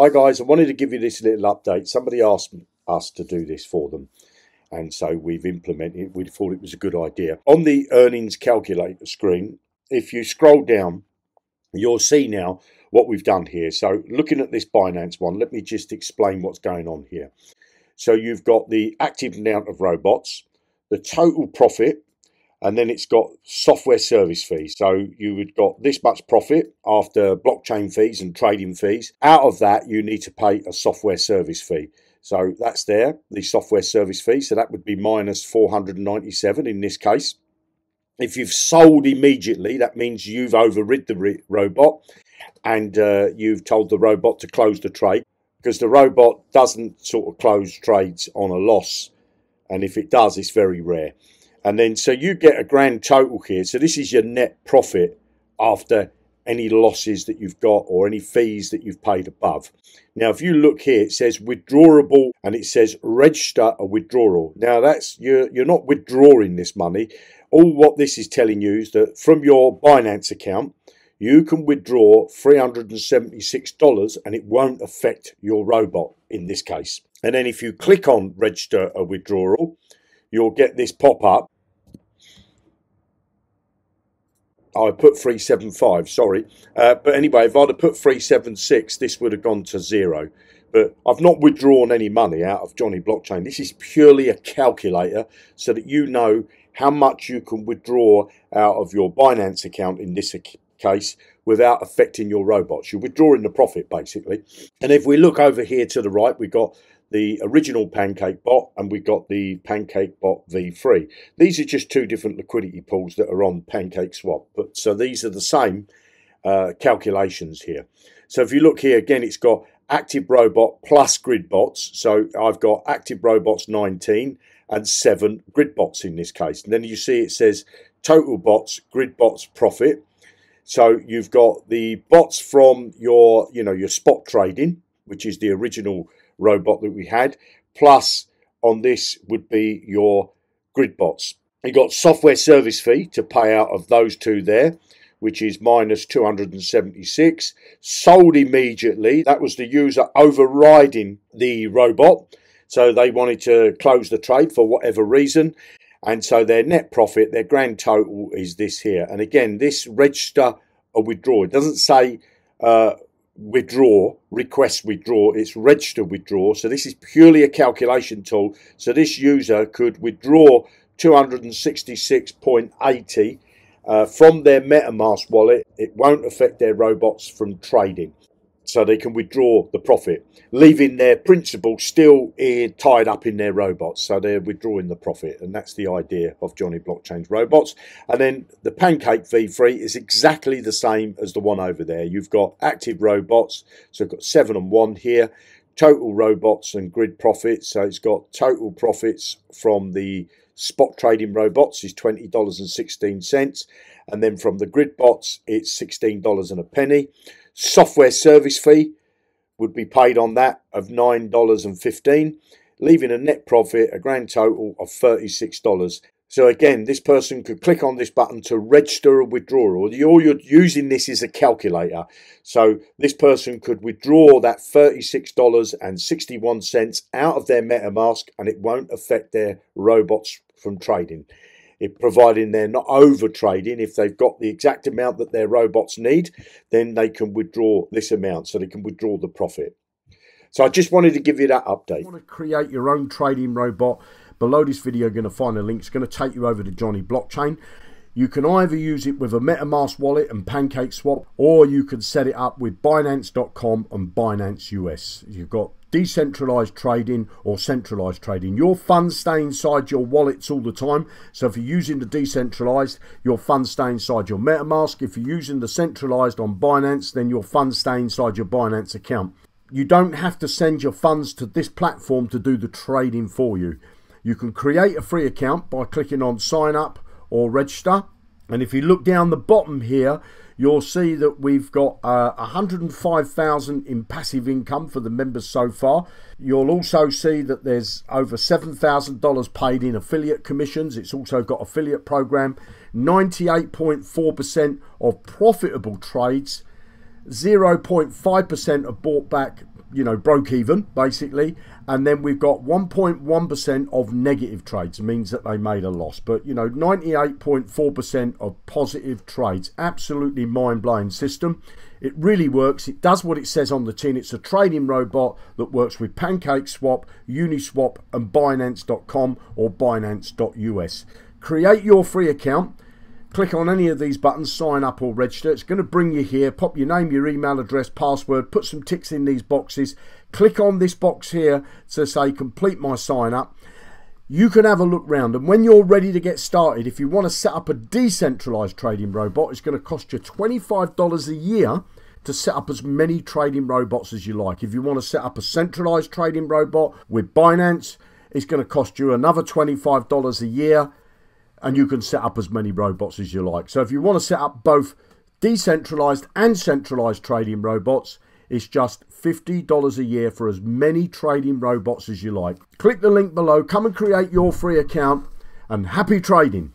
Hi guys, I wanted to give you this little update. Somebody asked us to do this for them, and so we've implemented it. We thought it was a good idea. On the earnings calculator screen, if you scroll down, you'll see now what we've done here. So looking at this Binance one, let me just explain what's going on here. So you've got the active amount of robots, the total profit, and then it's got software service fees. So you would got this much profit after blockchain fees and trading fees. Out of that, you need to pay a software service fee. So that's there, the software service fee. So that would be minus 497 in this case. If you've sold immediately, that means you've overrid the robot and you've told the robot to close the trade, because the robot doesn't sort of close trades on a loss. And if it does, it's very rare. And then, so you get a grand total here. So this is your net profit after any losses that you've got or any fees that you've paid above. Now, if you look here, it says withdrawable and it says register a withdrawal. Now, that's you're not withdrawing this money. All what this is telling you is that from your Binance account, you can withdraw $376 and it won't affect your robot in this case. And then if you click on register a withdrawal, you'll get this pop-up. I put 375, sorry. But anyway, if I'd have put 376, this would have gone to zero. But I've not withdrawn any money out of Jonny Blockchain. This is purely a calculator so that you know how much you can withdraw out of your Binance account in this case without affecting your robots. You're withdrawing the profit, basically. And if we look over here to the right, we've got the original Pancake bot and we've got the Pancake bot V3. These are just two different liquidity pools that are on PancakeSwap. But so these are the same calculations here. So if you look here again, it's got active robot plus grid bots. So I've got active robots 19 and 7 grid bots in this case. And then you see it says total bots, grid bots profit. So you've got the bots from your, your spot trading, which is the original robot that we had, plus on this would be your grid bots. You got software service fee to pay out of those two there, which is minus 276. Sold immediately. That was the user overriding the robot. So they wanted to close the trade for whatever reason. And so their net profit, their grand total is this here. And again, this register a withdrawal. It doesn't say withdraw, request withdraw, it's register withdraw. So this is purely a calculation tool. So this user could withdraw 266.80 from their MetaMask wallet. It won't affect their robots from trading. So they can withdraw the profit, leaving their principal still tied up in their robots. So they're withdrawing the profit. And that's the idea of Jonny Blockchain's robots. And then the Pancake V3 is exactly the same as the one over there. You've got active robots. So I've got 7 and 1 here. Total robots and grid profits. So it's got total profits from the spot trading robots is $20.16. And then from the grid bots, it's $16 and a penny. Software service fee would be paid on that of $9.15, leaving a net profit, a grand total of $36. So again, this person could click on this button to register a withdrawal. All you're using this is a calculator. So this person could withdraw that $36.61 out of their MetaMask and it won't affect their robots from trading. Providing they're not over trading. If they've got the exact amount that their robots need, then they can withdraw this amount, so they can withdraw the profit. So I just wanted to give you that update. If you want to create your own trading robot, below this video you're going to find a link. It's going to take you over to Jonny Blockchain. You can either use it with a MetaMask wallet and PancakeSwap, or you can set it up with Binance.com and Binance US. You've got decentralized trading or centralized trading. Your funds stay inside your wallets all the time. So if you're using the decentralized, your funds stay inside your MetaMask. If you're using the centralized on Binance, then your funds stay inside your Binance account. You don't have to send your funds to this platform to do the trading for you. You can create a free account by clicking on sign up or register. And if you look down the bottom here, you'll see that we've got 105,000 in passive income for the members so far. You'll also see that there's over $7,000 paid in affiliate commissions. It's also got affiliate program, 98.4% of profitable trades, 0.5% of bought back you know, broke even basically, and then we've got 1.1% of negative trades, means that they made a loss, but you know, 98.4% of positive trades. Absolutely mind-blowing system. It really works. It does what it says on the tin. It's a trading robot that works with PancakeSwap, Uniswap and Binance.com or Binance.us. Create your free account. Click on any of these buttons, sign up or register. It's going to bring you here. Pop your name, your email address, password, put some ticks in these boxes. Click on this box here to say complete my sign up. You can have a look round, and when you're ready to get started, if you want to set up a decentralized trading robot, it's going to cost you $25 a year to set up as many trading robots as you like. If you want to set up a centralized trading robot with Binance, it's going to cost you another $25 a year, and you can set up as many robots as you like. So if you want to set up both decentralized and centralized trading robots, it's just $50 a year for as many trading robots as you like. Click the link below, come and create your free account, and happy trading.